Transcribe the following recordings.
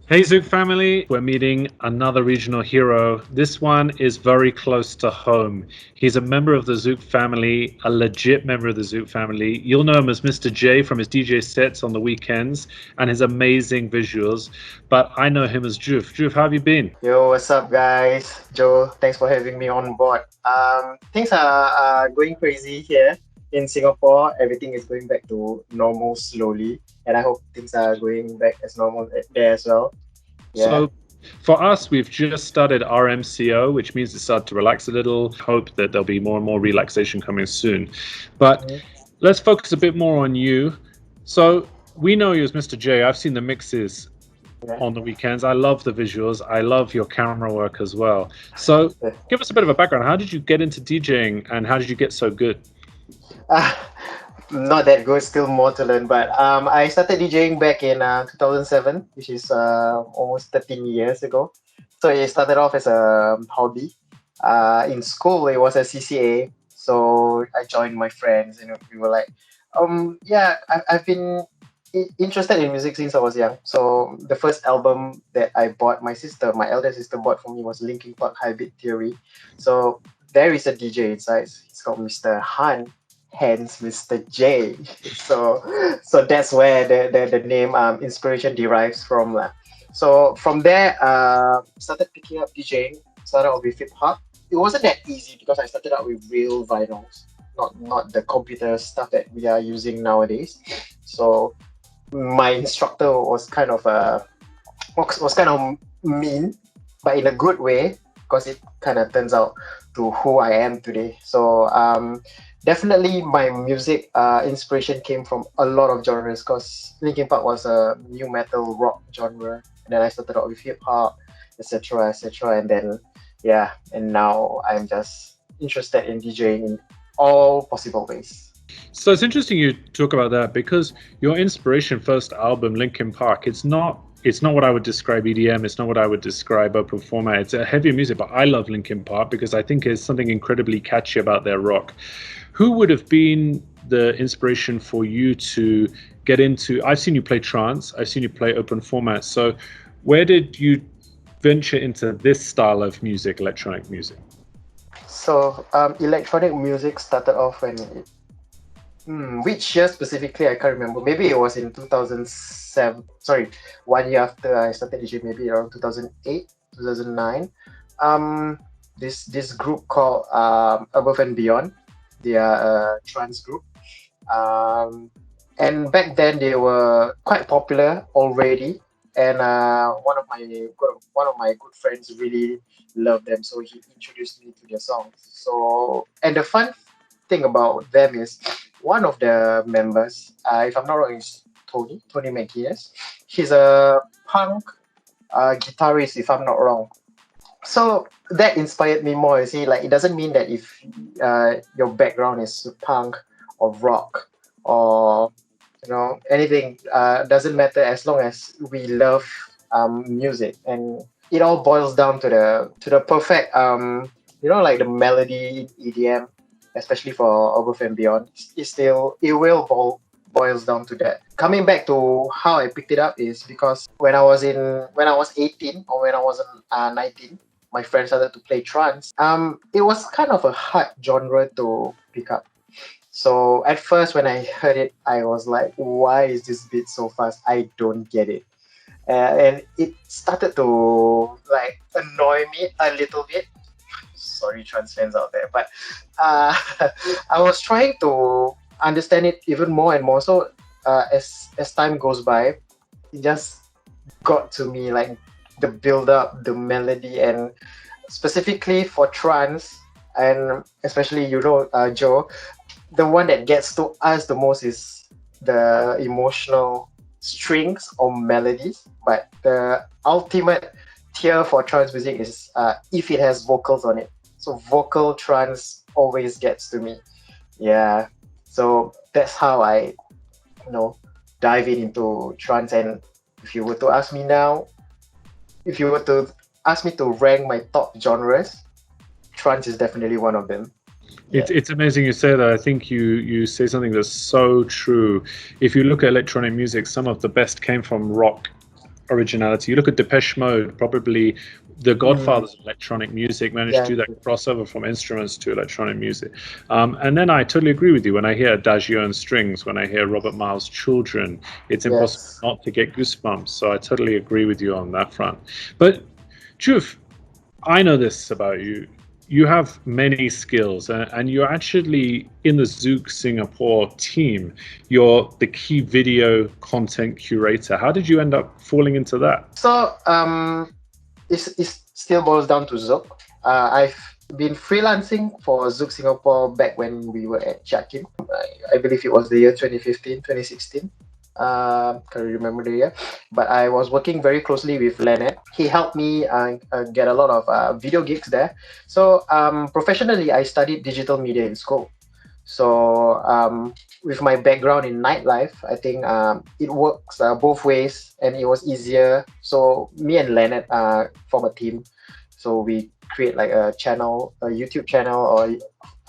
Hey Zook family, we're meeting another regional hero. This one is very close to home. He's a member of the Zook family, a legit member of the Zook family. You'll know him as Mr. J from his DJ sets on the weekends and his amazing visuals. But I know him as Juf. Juf, how have you been? Yo, what's up, guys? Joe, thanks for having me on board. Things are going crazy here in Singapore. Everything is going back to normal slowly, and I hope things are going back as normal there as well. Yeah. So, for us, we've just started RMCO, which means it started to relax a little. Hope that there'll be more and more relaxation coming soon. But Mhm. let's focus a bit more on you. So, we know you as Mr. J. I've seen the mixes Yeah. on the weekends. I love the visuals. I love your camera work as well. So, give us a bit of a background. How did you get into DJing and how did you get so good? Uh, Not that good, still more to learn. But I started DJing back in 2007, which is almost 13 years ago. So it started off as a hobby. In school, it was a CCA. So I joined my friends, and we were like, yeah, I've been interested in music since I was young. So the first album that I bought, my elder sister bought for me was Linkin Park High Beat Theory. So there is a DJ inside. It's called Mr. Han, hence Mr. J. So that's where the name inspiration derives from lah. So from there, started picking up DJing. Started off with hip hop. It wasn't that easy because I started out with real vinyls, not the computer stuff that we are using nowadays. So my instructor was kind of mean, but in a good way, because it kind of turns out to who I am today. So definitely my music inspiration came from a lot of genres, because Linkin Park was a new metal rock genre, and then I started out with hip hop, etc., etc., and then yeah, and now I'm just interested in DJing in all possible ways. So it's interesting you talk about that because your inspiration first album, Linkin Park, it's not what I would describe EDM. It's not what I would describe open format. It's a heavier music, but I love Linkin Park because I think there's something incredibly catchy about their rock. Who would have been the inspiration for you to get into? I've seen you play trance. I've seen you play open format. So where did you venture into this style of music, electronic music? So electronic music started off when which year specifically, I can't remember. Maybe it was in 2007. Sorry, 1 year after I started DJing, maybe around 2008, 2009. Um, this group called Above and Beyond. They are a trance group. Um, and back then they were quite popular already. And one of my good friends really loved them, so he introduced me to their songs. So, and the fun thing about them is one of the members, if I'm not wrong, is Tony McGuinness. He's a punk guitarist, if I'm not wrong. So that inspired me more. You see, like it doesn't mean that if your background is punk or rock or anything, doesn't matter as long as we love music, and it all boils down to the perfect like the melody in EDM, especially for Above and Beyond. It will boils down to that. Coming back to how I picked it up is because when I was 18, or when I was 19, my friends started to play trance. It was kind of a hard genre to pick up. So at first, when I heard it, I was like, "Why is this beat so fast? I don't get it." And it started to like annoy me a little bit. Sorry, trans fans out there, but uh, I was trying to understand it even more and more. So as time goes by, it just got to me, like the build up, the melody, and specifically for trance, and especially Joe, the one that gets to us the most is the emotional strings or melodies. But the ultimate tier for trance music is if it has vocals on it. So vocal trance always gets to me. Yeah. So that's how I, you know, dive into trance. And if you were to ask me now, if you were to ask me to rank my top genres, trance is definitely one of them. Yeah. It's amazing you say that. I think you say something that's so true. If you look at electronic music, some of the best came from rock originality. You look at Depeche Mode, probably the Mm, godfathers of electronic music, managed to yeah, do that crossover from instruments to electronic music. And then I totally agree with you. When I hear Adagio and strings, when I hear Robert Miles' Children, it's impossible yes. not to get goosebumps. So I totally agree with you on that front. But Truth, I know this about you. You have many skills, and you're actually in the Zook Singapore team. You're the key video content curator. How did you end up falling into that? So it's still boils down to Zook. I've been freelancing for Zook Singapore back when we were at Jakim. I believe it was the year 2015, 2016. Can't remember the year, but I was working very closely with Leonard. He helped me get a lot of video gigs there. So professionally, I studied digital media in school. So with my background in nightlife, I think it works both ways, and it was easier. So me and Leonard form a team. So we create like a channel, a YouTube channel, or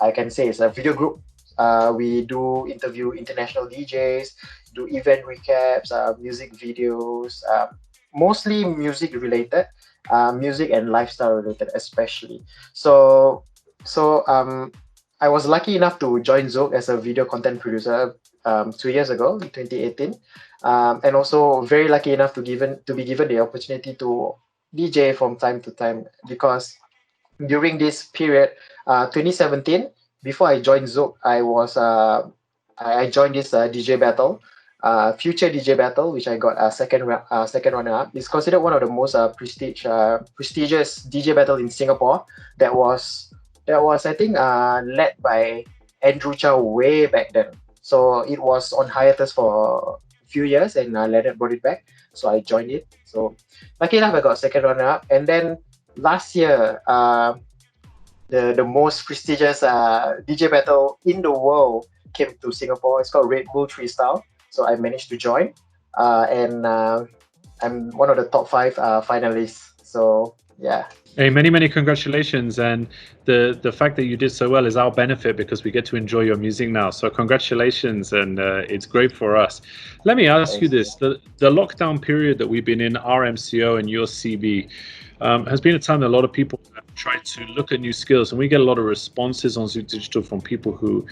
I can say it's a video group. We do interview international DJs, do event recaps, music videos, mostly music related, music and lifestyle related, especially. So so I was lucky enough to join Zook as a video content producer 2 years ago, in 2018, and also very lucky enough to be given the opportunity to DJ from time to time, because during this period, 2017, before I joined Zook, I joined this DJ battle, Future DJ battle, which I got a second runner up. It's considered one of the most prestigious DJ battle in Singapore. That was I think led by Andrew Chow way back then. So it was on hiatus for a few years, and Leonard brought it back. So I joined it. So lucky enough, I got second runner up, and then last year, the most prestigious DJ battle in the world came to Singapore. It's called Red Bull Freestyle. So I managed to join, and I'm one of the top five finalists. So yeah. Hey, many, many congratulations. And the fact that you did so well is our benefit because we get to enjoy your music now. So congratulations, and it's great for us. Let me ask you Thank you. this. The lockdown period that we've been in, RMCO and your CB, has been a time that a lot of people have tried to look at new skills, and we get a lot of responses on Zoom Digital from people who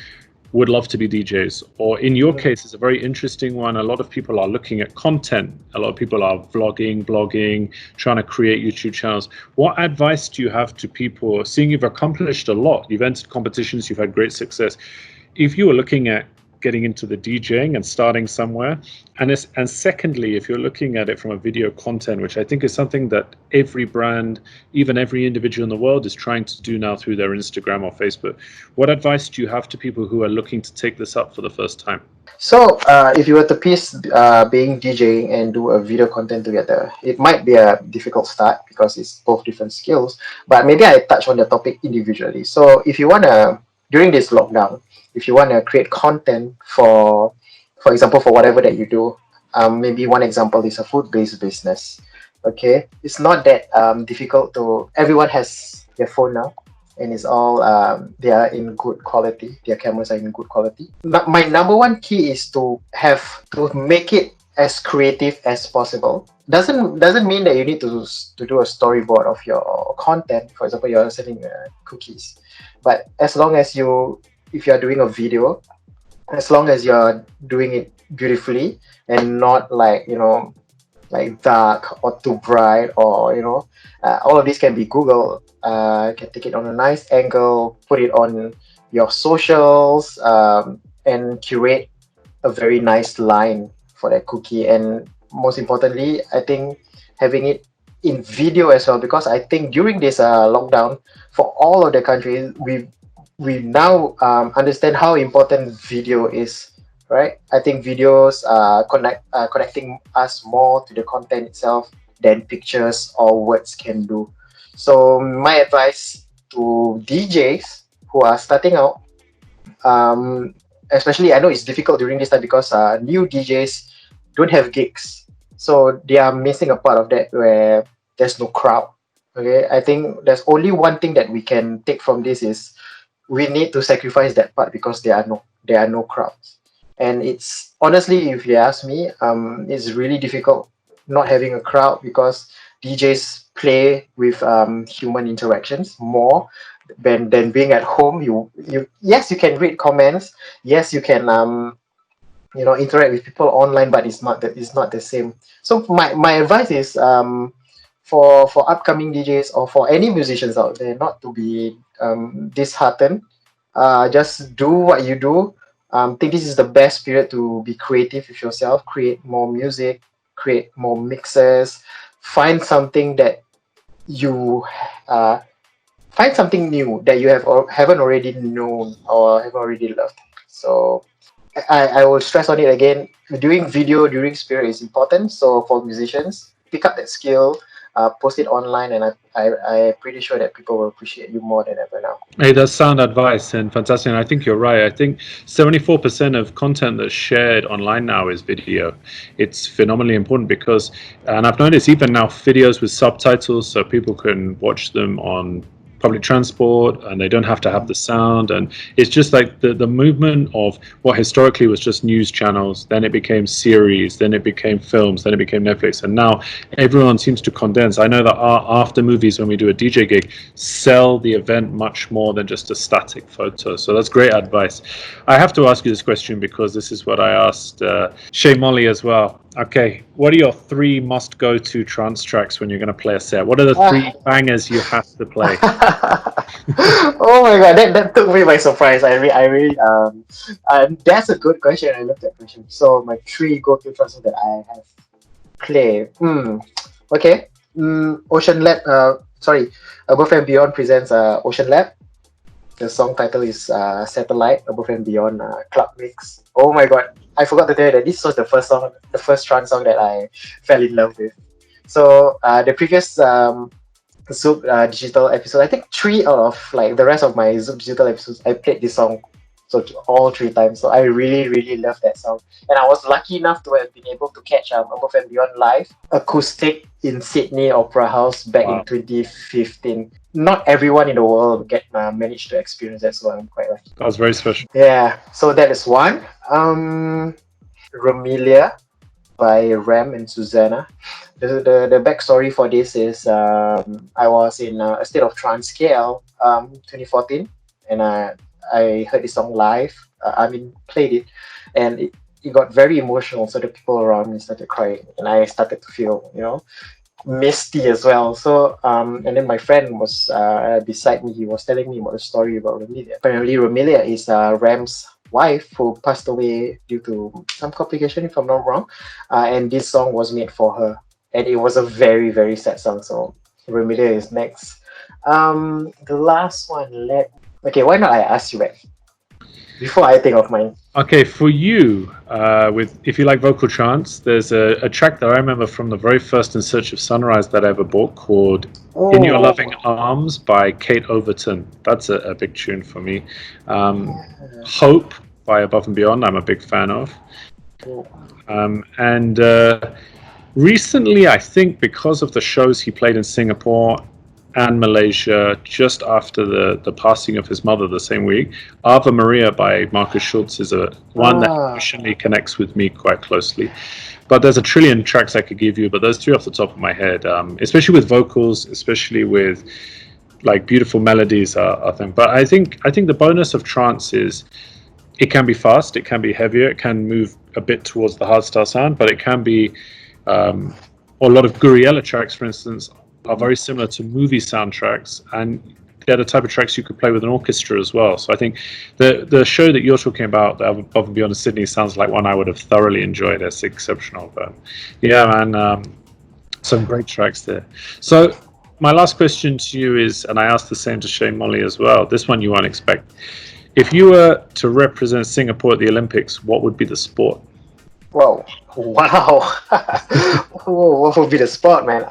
would love to be DJs. Or in your Mhm. case, it's a very interesting one. A lot of people are looking at content. A lot of people are vlogging, blogging, trying to create YouTube channels. What advice do you have to people, seeing you've accomplished a lot, you've entered competitions, you've had great success. If you were looking at getting into the DJing and starting somewhere, and secondly, if you're looking at it from a video content, which I think is something that every brand, even every individual in the world, is trying to do now through their Instagram or Facebook, what advice do you have to people who are looking to take this up for the first time? So, if you were to piece being DJing and do a video content together, it might be a difficult start because it's both different skills. But maybe I touch on the topic individually. So, if you wanna during this lockdown, if you wanna create content for example, for whatever that you do, maybe one example is a food-based business. Okay, it's not that difficult to. Everyone has their phone now, and it's all they are in good quality. Their cameras are in good quality. My number one key is to make it as creative as possible. Doesn't mean that you need to do a storyboard of your content. For example, you're selling cookies, but as long as if you are doing a video, as long as you're doing it beautifully and not like like dark or too bright, or all of this can be Google. Can take it on a nice angle, put it on your socials, and curate a very nice line for that cookie. And most importantly, I think having it in video as well, because I think during this lockdown for all of the countries, we now understand how important video is, right? I think videos connecting us more to the content itself than pictures or words can do. So my advice to DJs who are starting out, um, especially I know it's difficult during this time because new DJs don't have gigs, so they are missing a part of that where there's no crowd. Okay, I think there's only one thing that we can take from this is we need to sacrifice that part because there are no crowds. And it's honestly, if you ask me, it's really difficult not having a crowd, because DJs play with human interactions more than being at home. You yes, you can read comments, yes, you can interact with people online, but it's not the same. So my advice is for upcoming DJs or for any musicians out there, not to be disheartened. Just do what you do. Think this is the best period to be creative with yourself, create more music, create more mixes, find something that you uh, find something new that you haven't already known or haven't already loved. So I will stress on it again. Doing video during spirit is important. So for musicians, pick up that skill, post it online, and I'm pretty sure that people will appreciate you more than ever now. Hey, that's sound advice and fantastic. And I think you're right. I think 74% of content that's shared online now is video. It's phenomenally important because, and I've noticed even now videos with subtitles so people can watch them on public transport and they don't have to have the sound. And it's just like the movement of what historically was just news channels, then it became series, then it became films, then it became Netflix. And now everyone seems to condense. I know that our after movies, when we do a DJ gig, sell the event much more than just a static photo. So that's great advice. I have to ask you this question because this is what I asked Shay Molly as well. Okay, what are your 3 must-go-to trance tracks when you're going to play a set? What are the 3 bangers you have to play? Oh my god, that took me by surprise. I really that's a good question. I love that question. So my 3 go-to tracks that I have played. Okay. Ocean Lab. Sorry, Above and Beyond presents Ocean Lab. The song title is Satellite Above and Beyond Club Mix. Oh my god, I forgot to tell you that this was the first trance song that I fell in love with. So the previous Zoop digital episode, I think 3 out of like the rest of my Zoop digital episodes, I played this song. So all 3 times. So I really, really love that song. And I was lucky enough to have been able to catch Above and Beyond live acoustic in Sydney Opera House back in 2015. Not everyone in the world managed to experience that, so I'm quite lucky. That was very special. Yeah, so that is one. Romelia by Ram and Susanna. The backstory for this is I was in a state of trance KL 2014, and I heard this song live. Played it, and it got very emotional. So the people around me started crying, and I started to feel, misty as well. So and then my friend was beside me. He was telling me about the story about Romelia. Apparently, Romelia is Ram's wife who passed away due to some complication, if I'm not wrong. And this song was made for her, and it was a very, very sad song. So Romelia is next. The last one. Okay, why not I ask you back before I think of mine? Okay, for you, if you like vocal trance, there's a track that I remember from the very first In Search of Sunrise that I ever bought called In Your Loving Arms by Kate Overton. That's a big tune for me. Hope by Above and Beyond, I'm a big fan of. And recently, I think because of the shows he played in Singapore and Malaysia just after the passing of his mother the same week, Ave Maria by Marcus Schulz is one that emotionally connects with me quite closely. But there's a trillion tracks I could give you, but those 3 off the top of my head, especially with vocals, especially with like beautiful melodies, I think. But I think the bonus of trance is it can be fast, it can be heavier, it can move a bit towards the hardstyle sound, but it can be or a lot of Guriella tracks, for instance, are very similar to movie soundtracks, and they're the type of tracks you could play with an orchestra as well. So I think the show that you're talking about, Above and Beyond in Sydney, sounds like one I would have thoroughly enjoyed. It's exceptional. But yeah, man, some great tracks there. So my last question to you is, and I asked the same to Shane Molly as well, this one you won't expect. If you were to represent Singapore at the Olympics, what would be the sport? Wow. What would be the sport, man?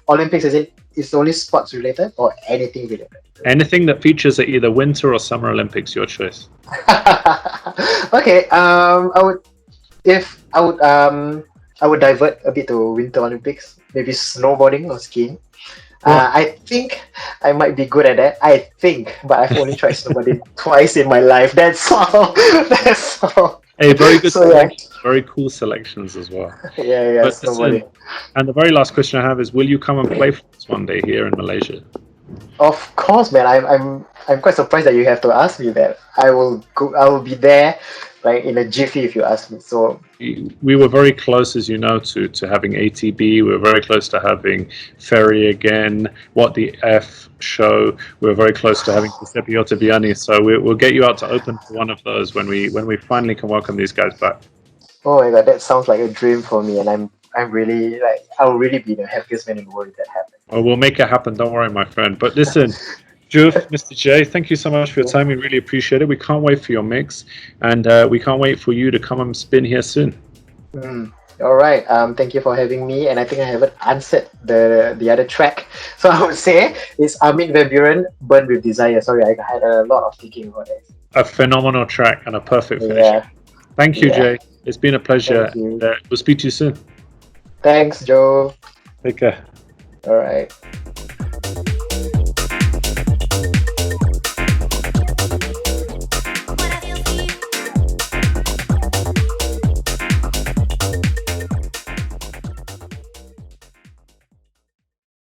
Olympics, is only sports related or anything related? Anything that features at either Winter or Summer Olympics, your choice. Okay. I would divert a bit to Winter Olympics, maybe snowboarding or skiing. I think I might be good at that. I think, but I've only tried snowboarding twice in my life. That's all. Hey, very good. So yeah. very cool selections as well. Yeah, But snowboarding. listen, and the very last question I have is, will you come and play for us one day here in Malaysia? Of course, man. I'm quite surprised that you have to ask me that. I will go. I will be there, like in a jiffy if you ask me. So We were very close, as you know, to having ATB. We were very close to having Ferry again. What the F show. We were very close to having Giuseppe Ottaviani. So we'll get you out to open for one of those when we finally can welcome these guys back. oh my god, that sounds like a dream for me, and I'm really like I will really be the happiest man in the world if that happens. Well, we'll make it happen. Don't worry, my friend. But listen, Juve, Mr. J, thank you so much for your time. We really appreciate it. We can't wait for your mix, and we can't wait for you to come and spin here soon. Mm. All right. Thank you for having me, and I think I haven't answered the other track. So I would say it's Armin van Buuren, "Burn with Desire." Sorry, I had a lot of thinking about it. A phenomenal track and a perfect finish. Yeah. Thank you, Yeah. Jay. It's been a pleasure. Thank you. We'll speak to you soon. Thanks, Joe. Take care. All right.